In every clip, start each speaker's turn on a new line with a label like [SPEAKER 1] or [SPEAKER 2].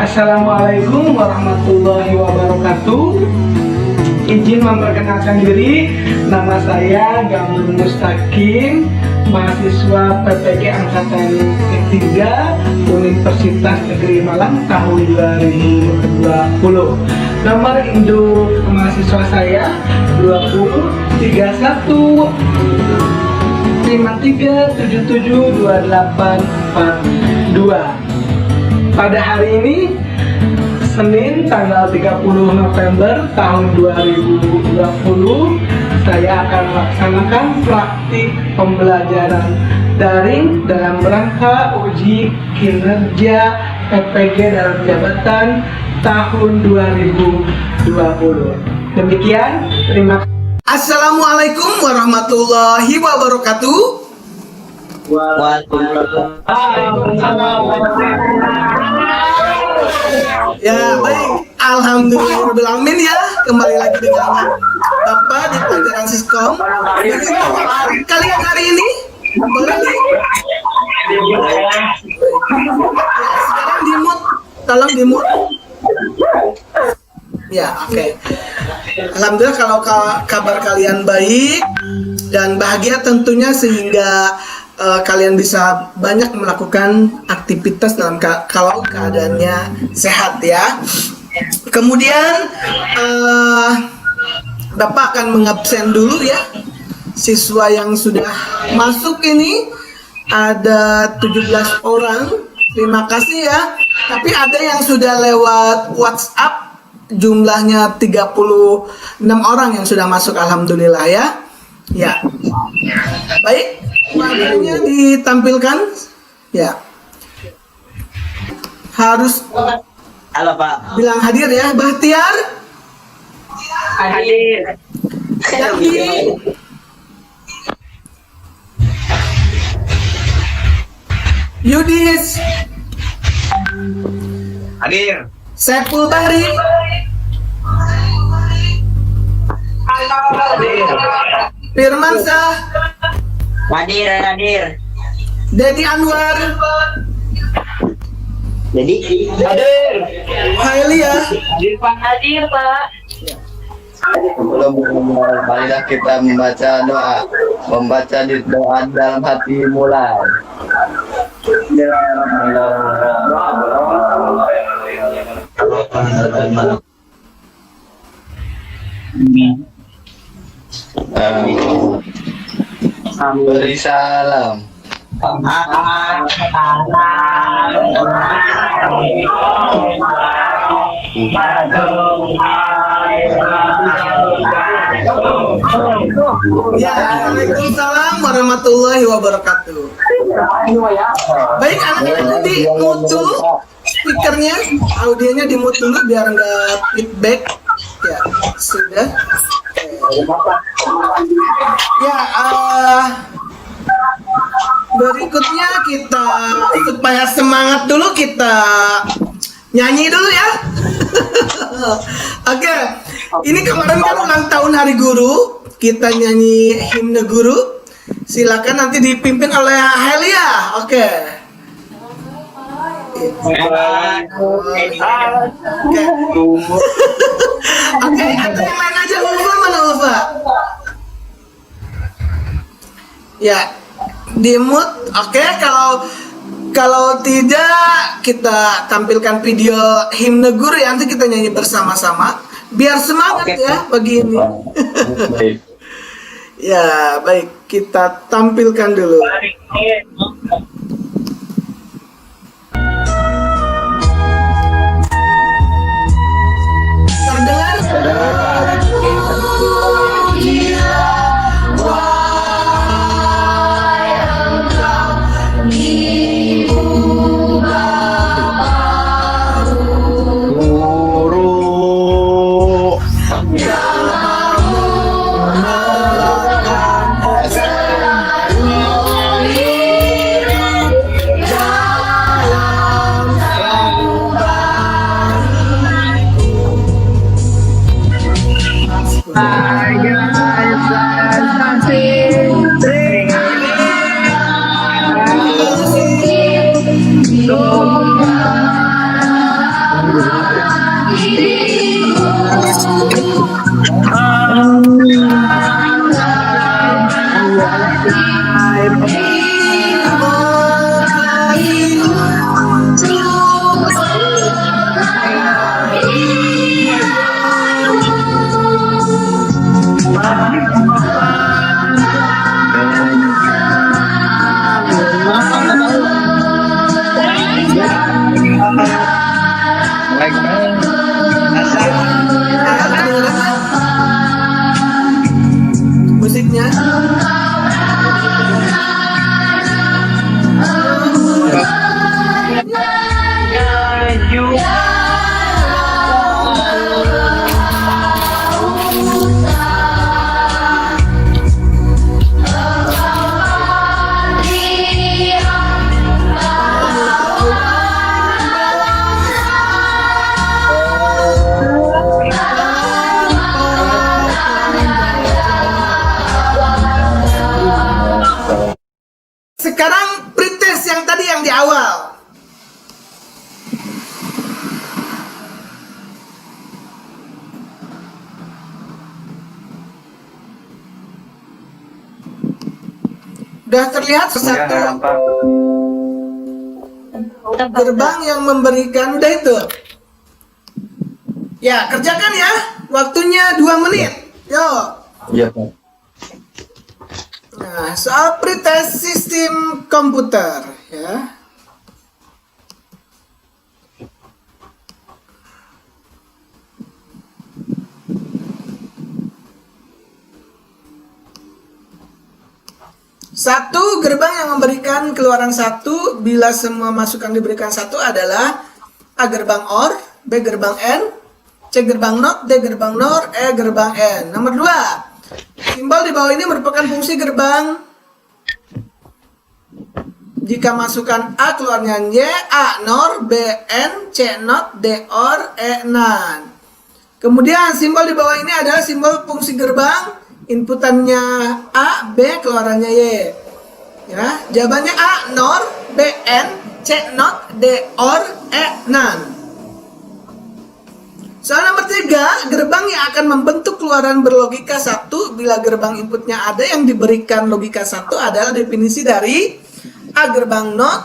[SPEAKER 1] Assalamualaikum warahmatullahi wabarakatuh. Izin memperkenalkan diri, nama saya Gamdur Mustaqim, mahasiswa PPG Angkatan ketiga Universitas Negeri Malang tahun 2020. Nomor induk mahasiswa saya 2031 53772842. Pada hari ini Senin tanggal 30 November tahun 2020, saya akan melaksanakan praktik pembelajaran daring dalam rangka uji kinerja PPG dalam jabatan tahun 2020. Demikian, terima kasih.
[SPEAKER 2] Assalamualaikum warahmatullahi wabarakatuh. Ya baik, alhamdulillahirobbilalamin ya, kembali lagi dengan Bapak di pelajaran Siskom. Kalian hari ini boleh sekarang di mute, tolong di mute. Ya, oke. Alhamdulillah kalau kabar kalian baik dan bahagia tentunya, sehingga kalian bisa banyak melakukan aktivitas dalam kalau keadaannya sehat ya. Kemudian Bapak akan mengabsen dulu ya siswa yang sudah masuk ini, ada 17 orang. Terima kasih ya. Tapi ada yang sudah lewat WhatsApp, jumlahnya 36 orang yang sudah masuk, alhamdulillah ya. Ya. Baik, materinya ditampilkan. Ya. Harus
[SPEAKER 3] halo Pak.
[SPEAKER 2] bilang hadir ya. Bahtiar,
[SPEAKER 3] Hadir.
[SPEAKER 2] Yaki, Yudis,
[SPEAKER 3] Hadir.
[SPEAKER 2] Saiful Bahri, Firmansyah,
[SPEAKER 3] Hadir.
[SPEAKER 2] Dedi Anwar,
[SPEAKER 3] Jadi hadir.
[SPEAKER 2] Haelia.
[SPEAKER 3] Hadir Pak.
[SPEAKER 4] Sebelum marilah kita membaca doa. Membaca di doa dalam hati mulai. Beri salam.
[SPEAKER 2] Ya, Waalaikumsalam warahmatullahi wabarakatuh. Baik, anak-anak di mute dulu speakernya, audionya di mute dulu biar nggak feedback. Ya, sudah. Ya, berikutnya kita supaya semangat dulu, kita nyanyi dulu ya. Oke, ini kemarin kan ulang tahun Hari Guru, kita nyanyi himne guru. Silakan, nanti dipimpin oleh Helia. Oke. Oke, atau yang lain aja. Ulfa mana Ulfa? Ya, di mute. Oke, kalau tidak, kita tampilkan video himne guru ya, nanti kita nyanyi bersama-sama biar semangat ya pagi ini. Ya, baik, kita tampilkan dulu. Terdengar? yang di awal. Udah terlihat satu gerbang yang memberikan, udah itu. Ya, kerjakan ya. Waktunya 2 menit. Yuk.
[SPEAKER 4] Iya, Pak.
[SPEAKER 2] Nah, soal pretest sistem komputer ya. Satu, gerbang yang memberikan keluaran 1 bila semua masukan diberikan 1 adalah A gerbang OR, B gerbang N, C gerbang NOT, D gerbang NOR, E gerbang N. Nomor 2, simbol di bawah ini merupakan fungsi gerbang. Jika masukan A keluarnya Y, A NOR, B N, C NOT, D OR, E NAND. Kemudian simbol di bawah ini adalah simbol fungsi gerbang. Inputannya A, B, keluarannya Y. Ya, jawabannya A NOR, B N, C NOT, D OR, E NAND. Soal nomor 3, gerbang yang akan membentuk keluaran berlogika 1 bila gerbang inputnya ada yang diberikan logika 1 adalah definisi dari A gerbang NOT,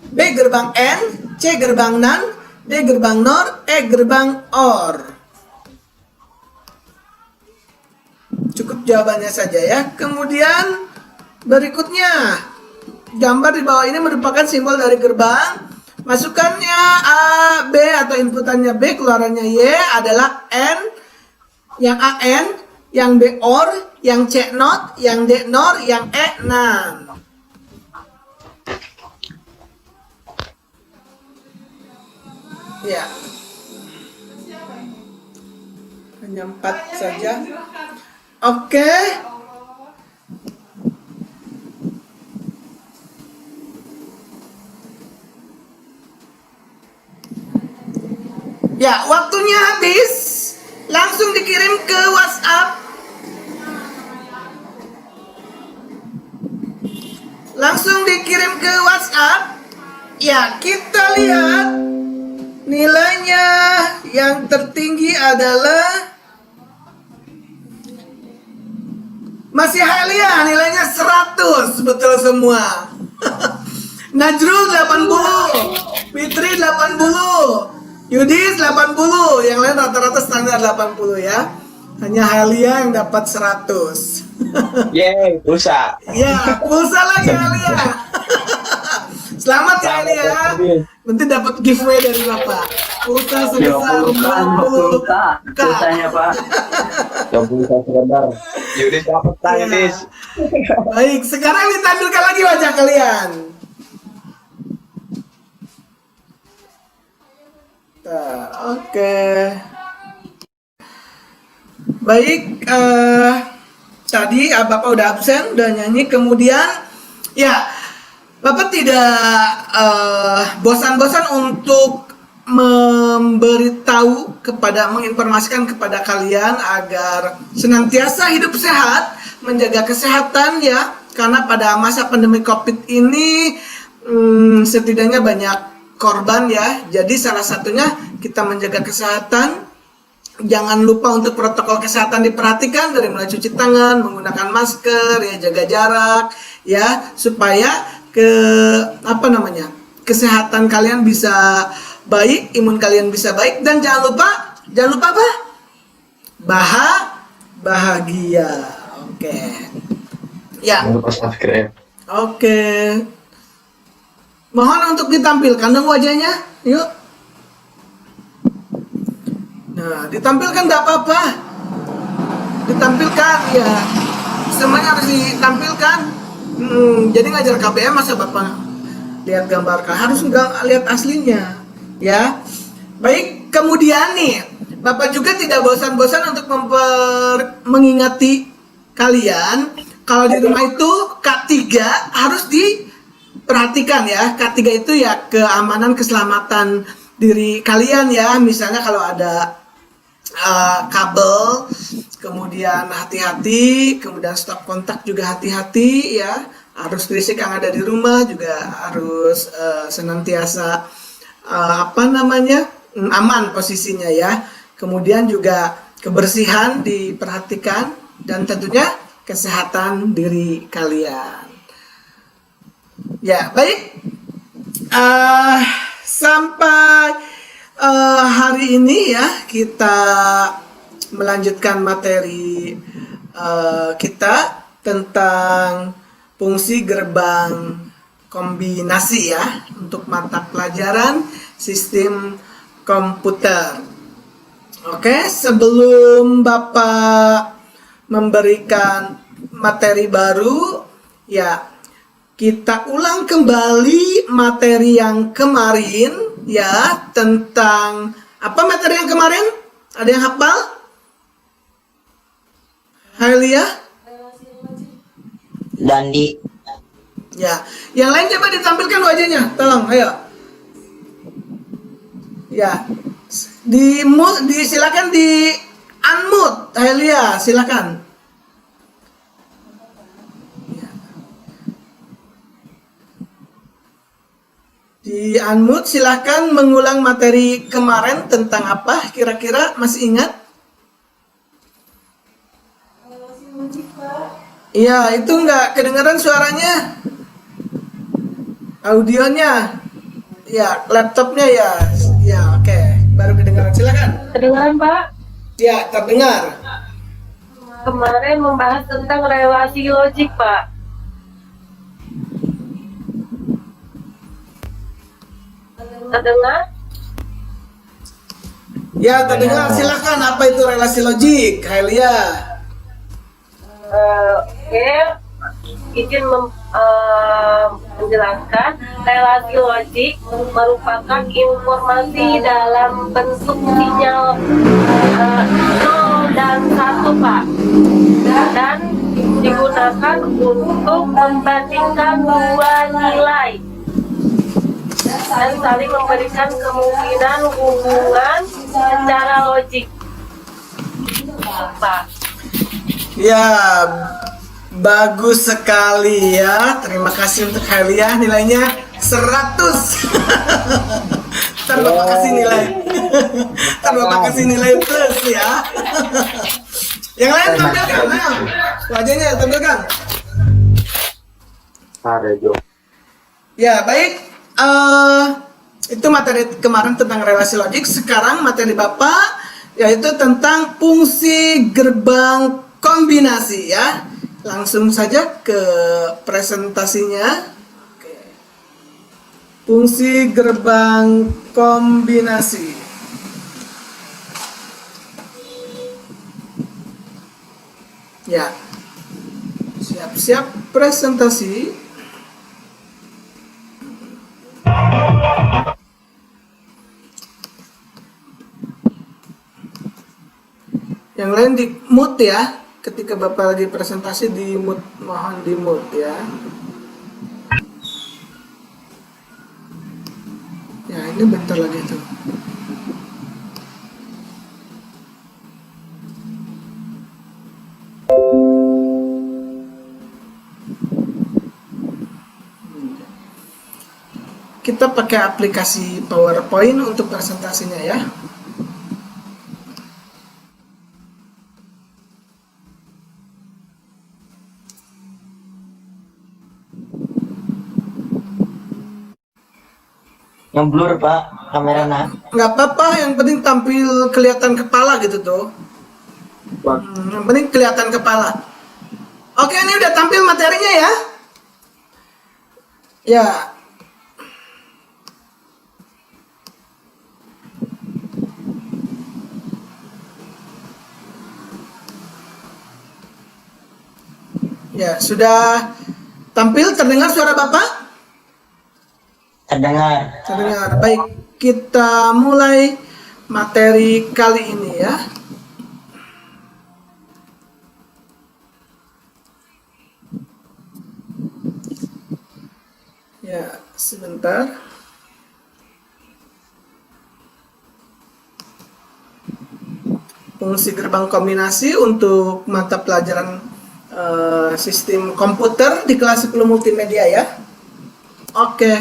[SPEAKER 2] B gerbang N, C gerbang NAND, D gerbang NOR, E gerbang OR. Cukup jawabannya saja ya. Kemudian berikutnya, gambar di bawah ini merupakan simbol dari gerbang. Masukannya A, B atau inputannya B, keluarannya Y adalah N, yang A N, yang B OR, yang C NOT, yang D NOR, yang E NAND. Ya. Hanya 4 saja. Oke. Ya, waktunya habis. Langsung dikirim ke WhatsApp. Langsung dikirim ke WhatsApp. Ya, kita lihat nilainya yang tertinggi adalah masih Helia, nilainya 100, betul semua. Najrul 80, Fitri 80, Yudis 80, yang lain rata-rata standar 80 ya. Hanya Helia yang dapat 100.
[SPEAKER 3] Yeay, pulsa.
[SPEAKER 2] Ya, pulsa lagi Helia. Selamat ya Helia. Nanti dapat giveaway dari Bapak. Pulsa sebesar 50
[SPEAKER 3] Pulsanya, Pak. 20 sekedar. Yudis dapat Yudis.
[SPEAKER 2] Baik, sekarang ditampilkan lagi wajah kalian. Oke. Baik, tadi Bapak udah absen, udah nyanyi. Kemudian, ya, Bapak tidak bosan-bosan untuk memberitahu menginformasikan kepada kalian agar senantiasa hidup sehat, menjaga kesehatan ya, karena pada masa pandemi COVID ini setidaknya banyak korban ya. Jadi salah satunya kita menjaga kesehatan. Jangan lupa untuk protokol kesehatan diperhatikan, dari mulai cuci tangan, menggunakan masker, ya, jaga jarak ya, supaya kesehatan kalian bisa baik, imun kalian bisa baik, dan jangan lupa apa? Bahagia. Oke. Ya. Oke. Mohon untuk ditampilkan dong wajahnya. Yuk. Nah, ditampilkan enggak apa-apa. Ditampilkan ya. Semuanya harus ditampilkan. Jadi ngajar KBM masa Bapak lihat gambarkan, harus enggak lihat aslinya. Ya. Baik, kemudian nih, Bapak juga tidak bosan-bosan untuk mengingati kalian kalau di rumah itu K3 harus diperhatikan ya. K3 itu ya keamanan, keselamatan diri kalian ya. Misalnya kalau ada kabel, kemudian hati-hati, kemudian stop kontak juga hati-hati ya. risik yang ada di rumah juga harus senantiasa aman posisinya ya. Kemudian juga kebersihan diperhatikan dan tentunya kesehatan diri kalian. Ya, baik. Sampai hari ini ya kita melanjutkan materi kita tentang fungsi gerbang kombinasi ya untuk mata pelajaran sistem komputer. Oke, sebelum Bapak memberikan materi baru ya, kita ulang kembali materi yang kemarin ya, tentang apa materi yang kemarin? Ada yang hafal? Halia?
[SPEAKER 5] Dandi.
[SPEAKER 2] Ya, yang lain coba ditampilkan wajahnya, tolong, ayo. Ya, silakan di unmute, Halia, silakan. Di unmute, silakan mengulang materi kemarin tentang apa? Kira-kira masih ingat? Iya, itu enggak kedengaran suaranya. Audionya. Ya, laptopnya ya. Ya, oke. Baru kedengaran. Silakan.
[SPEAKER 6] Kedengaran, Pak?
[SPEAKER 2] Ya, terdengar.
[SPEAKER 6] Kemarin membahas tentang relasi logik, Pak. Terdengar?
[SPEAKER 2] Ya, terdengar. Silakan. Apa itu relasi logik, Halia?
[SPEAKER 6] Oke. Izin menjelaskan, relasi logik merupakan informasi dalam bentuk sinyal 0 dan 1, Pak, dan digunakan untuk membandingkan dua nilai dan saling memberikan kemungkinan hubungan secara logik, Pak.
[SPEAKER 2] Ya, bagus sekali ya. Terima kasih untuk Halia, nilainya 100. Ntar Bapak kasih nilai. Ntar Bapak kasih nilai plus ya. Yang lain tampilkan, ayo. Wajahnya tampilkan.
[SPEAKER 3] Ada Jo.
[SPEAKER 2] Ya, baik. Itu materi kemarin tentang relasi logik. Sekarang materi Bapak yaitu tentang fungsi gerbang kombinasi ya. Langsung saja ke presentasinya. Oke. Fungsi gerbang kombinasi. Ya. Siap-siap presentasi. Yang lain di mute ya. Ketika Bapak lagi presentasi di mute, mohon di mute ya. Ya, ini bentar lagi tuh. Kita pakai aplikasi PowerPoint untuk presentasinya ya.
[SPEAKER 5] Yang blur, Pak, kameranya.
[SPEAKER 2] Nggak apa-apa, yang penting tampil kelihatan kepala gitu tuh. Yang penting kelihatan kepala. Oke, ini udah tampil materinya ya. Ya. Ya, sudah tampil, terdengar suara Bapak?
[SPEAKER 5] Terdengar.
[SPEAKER 2] Terdengar. Baik, kita mulai materi kali ini ya. Ya, sebentar. Fungsi gerbang kombinasi untuk mata pelajaran sistem komputer di kelas 10 multimedia ya. Oke.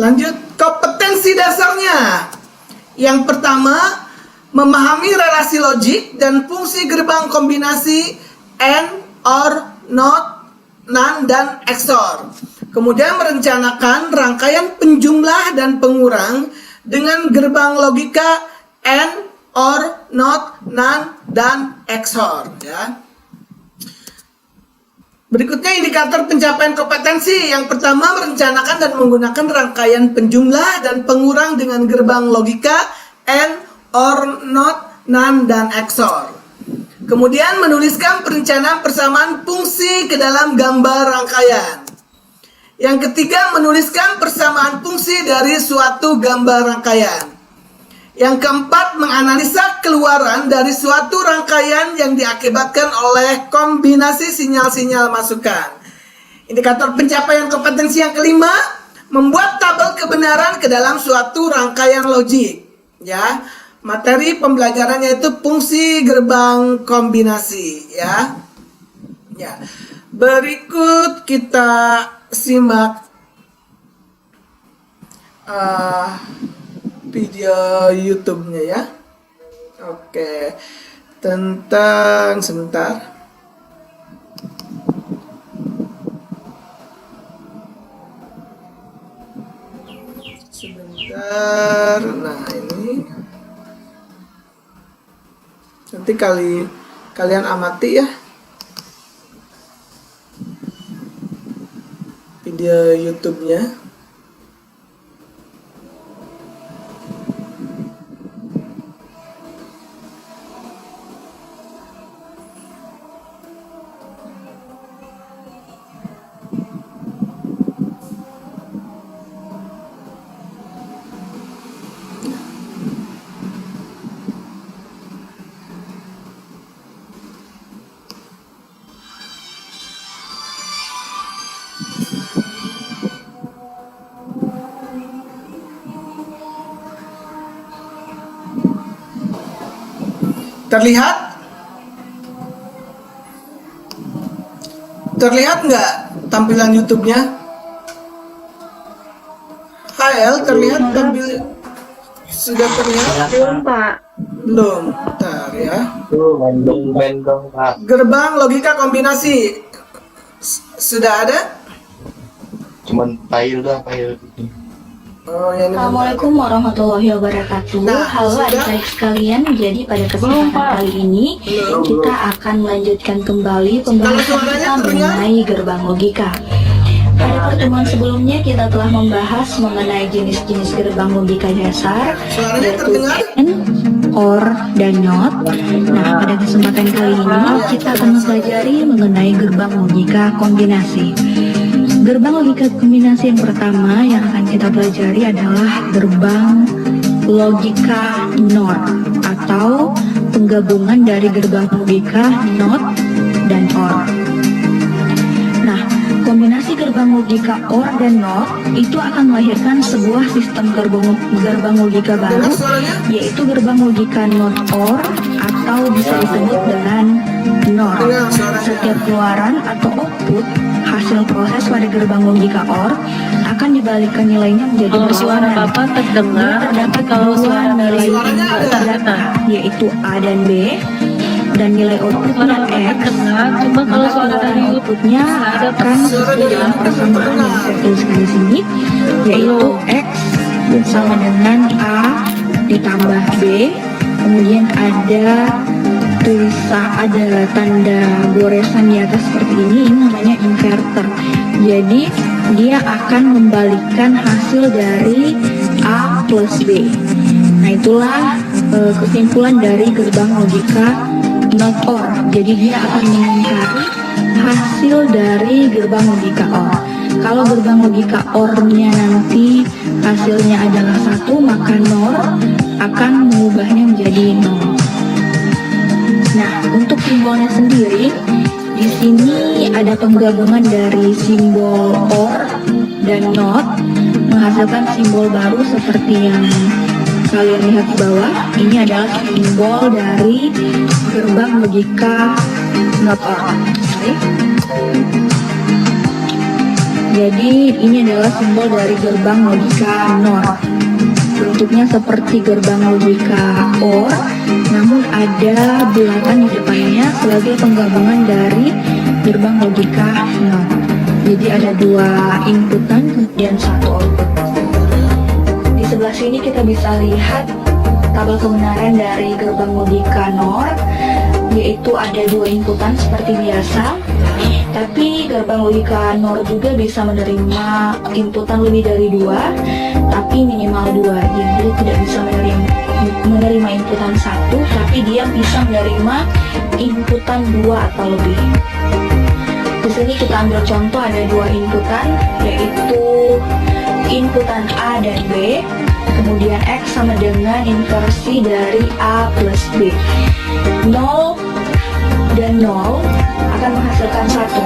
[SPEAKER 2] Lanjut, kompetensi dasarnya. Yang pertama, memahami relasi logik dan fungsi gerbang kombinasi AND, OR, NOT, NAND, dan XOR. Kemudian merencanakan rangkaian penjumlah dan pengurang dengan gerbang logika AND, OR, NOT, NAND, dan XOR ya. Berikutnya indikator pencapaian kompetensi. Yang pertama, merencanakan dan menggunakan rangkaian penjumlah dan pengurang dengan gerbang logika AND, OR, NOT, NAND, dan XOR. Kemudian menuliskan perencanaan persamaan fungsi ke dalam gambar rangkaian. Yang ketiga, menuliskan persamaan fungsi dari suatu gambar rangkaian. Yang keempat, menganalisa keluaran dari suatu rangkaian yang diakibatkan oleh kombinasi sinyal-sinyal masukan. Indikator pencapaian kompetensi yang kelima, membuat tabel kebenaran ke dalam suatu rangkaian logik. Ya, materi pembelajarannya itu fungsi gerbang kombinasi. Ya, berikut kita simak video YouTube-nya ya. Oke. Sebentar. Nah, ini. Nanti kalian amati ya. Video YouTube-nya. Terlihat nggak tampilan YouTube-nya? HL terlihat sudah terlihat?
[SPEAKER 6] Belum, Pak.
[SPEAKER 2] Belum. Bentar ya.
[SPEAKER 3] Bendong, Pak.
[SPEAKER 2] Gerbang logika kombinasi sudah ada?
[SPEAKER 4] Cuman file doang, file.
[SPEAKER 2] Oh, ya, ini
[SPEAKER 7] Assalamualaikum warahmatullahi wabarakatuh.
[SPEAKER 2] Nah,
[SPEAKER 7] Halo
[SPEAKER 2] sudah.
[SPEAKER 7] adik-adik sekalian. Jadi pada kesempatan kali ini kita akan melanjutkan kembali pembahasan kita mengenai gerbang logika. Pada pertemuan sebelumnya kita telah membahas mengenai jenis-jenis gerbang logika dasar,
[SPEAKER 2] Suaranya
[SPEAKER 7] yaitu
[SPEAKER 2] terdengar?
[SPEAKER 7] AND, OR, dan NOT. Nah, pada kesempatan kali ini kita akan mempelajari mengenai gerbang logika kombinasi. Gerbang logika kombinasi yang pertama yang akan kita pelajari adalah gerbang logika NOR atau penggabungan dari gerbang logika NOT dan OR. Nah, kombinasi gerbang logika OR dan NOT itu akan melahirkan sebuah sistem gerbang logika baru, yaitu gerbang logika NOT OR atau bisa disebut dengan NOR. Setiap keluaran atau output hasil proses pada gerbang logika OR akan dibalikkan nilainya menjadi
[SPEAKER 6] Kalau suara
[SPEAKER 7] berlawanan.
[SPEAKER 6] Bapak terdengar,
[SPEAKER 7] Dia terdapat
[SPEAKER 6] tapi kalau
[SPEAKER 7] dua
[SPEAKER 6] suara
[SPEAKER 7] nilai
[SPEAKER 6] dari
[SPEAKER 7] input
[SPEAKER 6] Bapak
[SPEAKER 7] data, yaitu A dan B, dan nilai outputnya
[SPEAKER 6] Suara Bapak
[SPEAKER 7] X.
[SPEAKER 6] terdengar, cuma kalau
[SPEAKER 7] Maka
[SPEAKER 6] suara dari YouTube
[SPEAKER 7] outputnya
[SPEAKER 6] ada
[SPEAKER 7] akan sesuai dengan persamaan yang saya tuliskan di sini, yaitu X sama dengan A ditambah B, kemudian ada tanda goresan di atas seperti ini namanya inverter. Jadi dia akan membalikkan hasil dari A plus B. Nah, itulah kesimpulan dari gerbang logika NOT OR. Jadi dia akan mengingkari hasil dari gerbang logika OR. Kalau gerbang logika OR-nya nanti hasilnya adalah 1, maka NOR akan mengubahnya menjadi 0. Nah, untuk simbolnya sendiri, di sini ada penggabungan dari simbol OR dan NOT menghasilkan simbol baru seperti yang kalian lihat di bawah. Ini adalah simbol dari gerbang logika not or. Sorry. Jadi ini adalah simbol dari gerbang logika NOR. Bentuknya seperti gerbang logika OR, namun ada bulatan di depannya sebagai penggabungan dari gerbang logika NOR. Jadi ada 2 inputan dan 1 output. Di sebelah sini kita bisa lihat tabel kebenaran dari gerbang logika NOR, yaitu ada 2 inputan seperti biasa. Tapi gerbang logika NOR juga bisa menerima inputan lebih dari 2, tapi minimal 2. Jadi dia tidak bisa menerima inputan 1, tapi dia bisa menerima inputan 2 atau lebih. Di sini kita ambil contoh, ada 2 inputan, yaitu inputan A dan B, kemudian X sama dengan inversi dari A plus B. 0 dan 0 akan menghasilkan 1.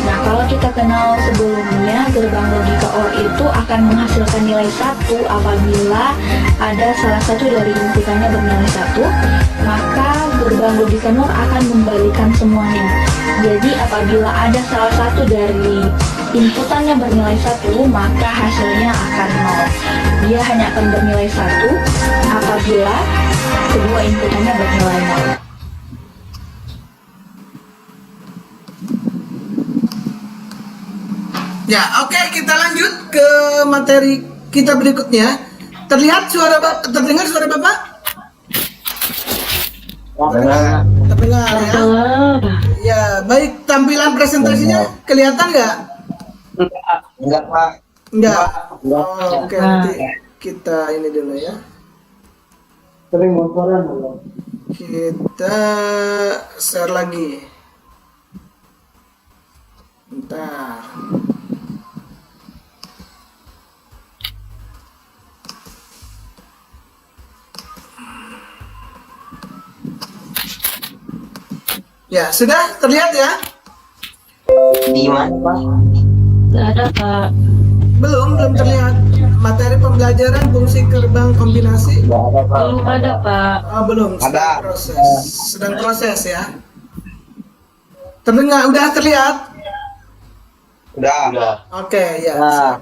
[SPEAKER 7] Nah, kalau kita kenal sebelumnya, gerbang logika OR itu akan menghasilkan nilai 1 apabila ada salah satu dari inputannya bernilai 1, maka gerbang logika NOR akan membalikan semuanya. Jadi apabila ada salah satu dari inputannya bernilai 1, maka hasilnya akan 0. Dia hanya akan bernilai 1 apabila kedua inputannya bernilai 0.
[SPEAKER 2] Ya, oke, kita lanjut ke materi kita berikutnya. Terdengar suara Bapak? Terdengar ya. Ya, baik, tampilan presentasinya kelihatan nggak?
[SPEAKER 3] Enggak, Pak.
[SPEAKER 2] Enggak. Oh, oke, nanti kita ini dulu ya.
[SPEAKER 1] Sering motoran belum?
[SPEAKER 2] Kita share lagi. Bentar. Ya, sudah terlihat ya?
[SPEAKER 5] Di mana, Pak?
[SPEAKER 6] Nggak ada, Pak.
[SPEAKER 2] Belum terlihat. Materi pembelajaran fungsi gerbang kombinasi.
[SPEAKER 6] Belum ada, Pak.
[SPEAKER 2] Oh, belum.
[SPEAKER 4] Ada.
[SPEAKER 2] Sedang proses ya. Terdengar, udah terlihat?
[SPEAKER 4] Udah.
[SPEAKER 2] Oke, ya.
[SPEAKER 5] Nah,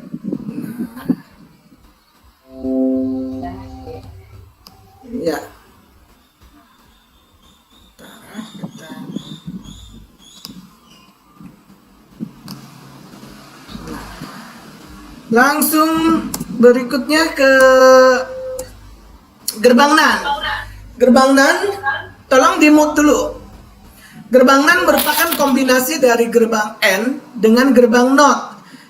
[SPEAKER 2] Ya. Langsung berikutnya ke gerbang NAND. Gerbang NAND, tolong di-mute dulu. Gerbang NAND merupakan kombinasi dari gerbang N dengan gerbang NOT,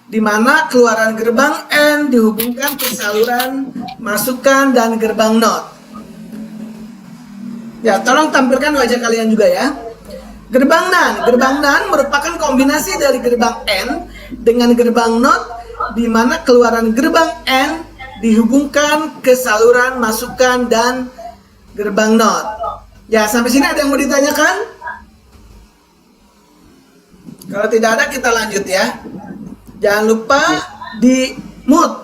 [SPEAKER 2] di mana keluaran gerbang N dihubungkan ke saluran masukan dan gerbang NOT. Ya, tolong tampilkan wajah kalian juga ya. Gerbang NAND merupakan kombinasi dari gerbang N dengan gerbang NOT, di mana keluaran gerbang N dihubungkan ke saluran masukan dan gerbang NOT. Ya, sampai sini ada yang mau ditanyakan? Kalau tidak ada, kita lanjut ya. Jangan lupa di mute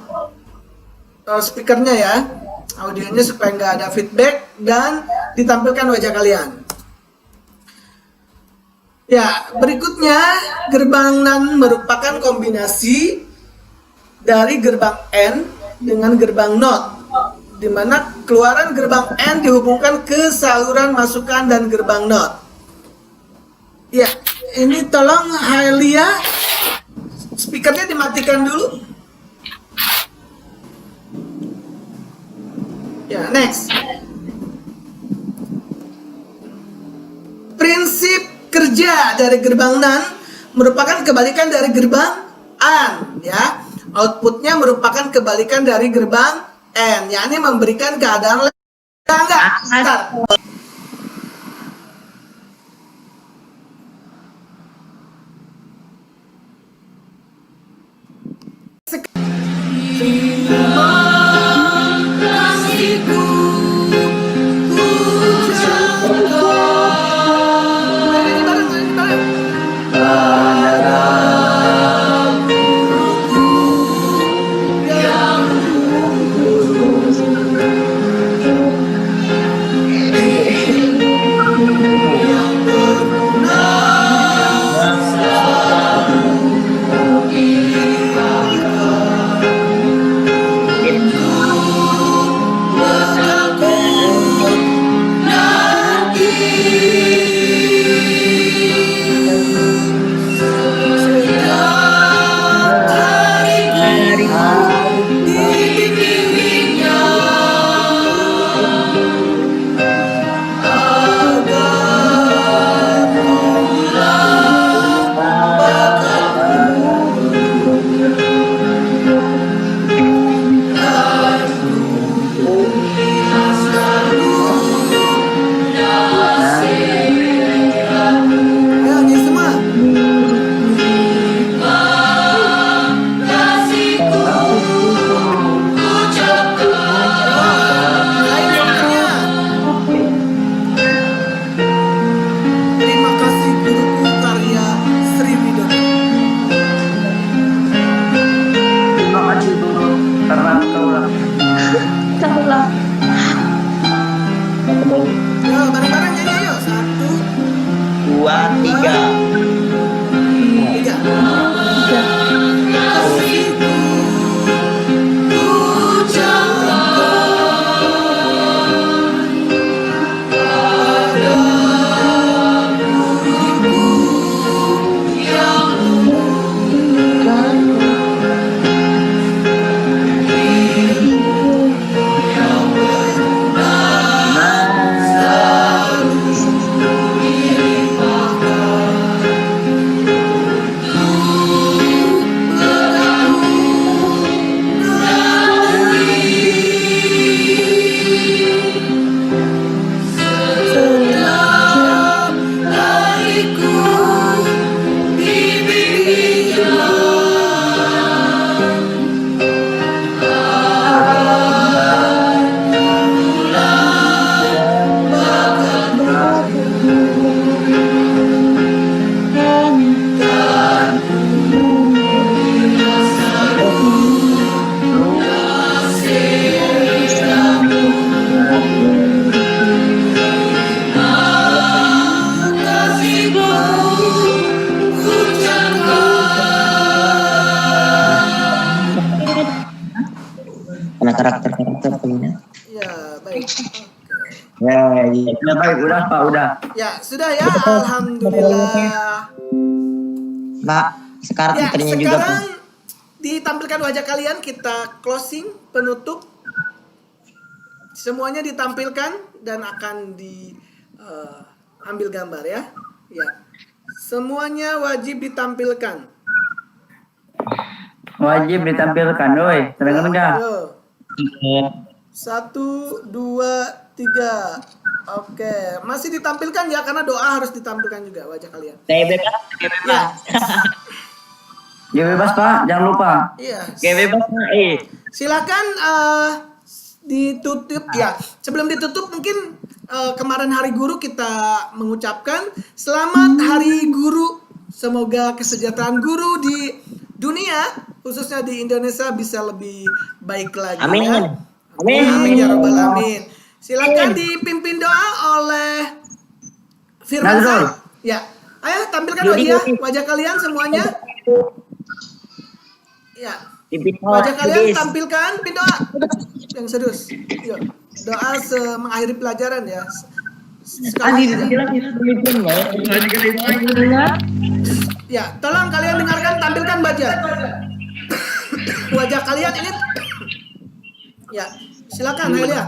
[SPEAKER 2] speakernya ya, audionya, supaya nggak ada feedback dan ditampilkan wajah kalian. Ya, berikutnya gerbang NAND merupakan kombinasi dari gerbang N dengan gerbang NOT, di mana keluaran gerbang N dihubungkan ke saluran masukan dan gerbang NOT. Ya, ini tolong Haelia, speakernya dimatikan dulu. Ya, next. Prinsip kerja dari gerbang NAND merupakan kebalikan dari gerbang AND ya. Outputnya merupakan kebalikan dari gerbang N, yakni memberikan keadaan enggak. Start.
[SPEAKER 5] tiga.
[SPEAKER 2] Tiga.
[SPEAKER 5] Karena karakter punya.
[SPEAKER 2] Ya, baik.
[SPEAKER 5] Ya, iya. Udah baik, udah Pak, udah.
[SPEAKER 2] Ya, sudah ya. Alhamdulillah.
[SPEAKER 5] Pak, sekarang
[SPEAKER 2] Ya,
[SPEAKER 5] materinya juga Pak.
[SPEAKER 2] sekarang ditampilkan wajah kalian, kita closing, penutup. Semuanya ditampilkan dan akan diambil gambar ya. Ya. Semuanya wajib ditampilkan.
[SPEAKER 3] Wajib ditampilkan, woi. Terdengar enggak?
[SPEAKER 2] Yo. 1, 2, 3. Oke, masih ditampilkan ya karena doa harus ditampilkan juga wajah kalian.
[SPEAKER 5] Saya bebas,
[SPEAKER 2] Ya.
[SPEAKER 3] Ya bebas Pak, jangan lupa.
[SPEAKER 2] Iya.
[SPEAKER 5] Kayak bebas Pak.
[SPEAKER 2] Silakan ditutup ya. Sebelum ditutup mungkin kemarin Hari Guru kita mengucapkan selamat Hari Guru. Semoga kesejahteraan guru di dunia khususnya di Indonesia bisa lebih baik lagi.
[SPEAKER 5] Amin.
[SPEAKER 2] Ya.
[SPEAKER 5] Amin.
[SPEAKER 2] Amin ya rabbal alamin. Silakan dipimpin doa oleh Firman.
[SPEAKER 3] Nazrul.
[SPEAKER 2] Ya. Ayo tampilkan
[SPEAKER 5] Yudi.
[SPEAKER 2] wajah kalian semuanya. Ya.
[SPEAKER 5] Pimpin
[SPEAKER 2] Wajah kalian
[SPEAKER 5] Yudis.
[SPEAKER 2] tampilkan doa yang serius. Yuk, doa mengakhiri pelajaran ya. Sekali ya, tolong kalian dengarkan, tampilkan wajah kalian ini. Ya, silakan Helia.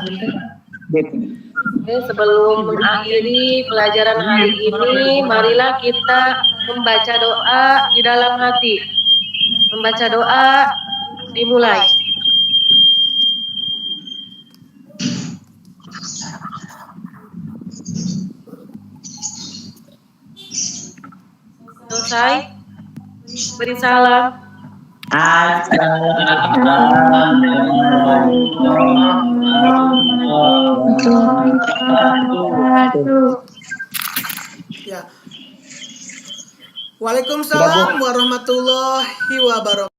[SPEAKER 6] Oke, sebelum mengakhiri pelajaran hari ini, marilah kita membaca doa di dalam hati. Membaca doa dimulai. Selesai. Beri salam.
[SPEAKER 2] Ya. Waalaikumsalam warahmatullahi wabarakatuh.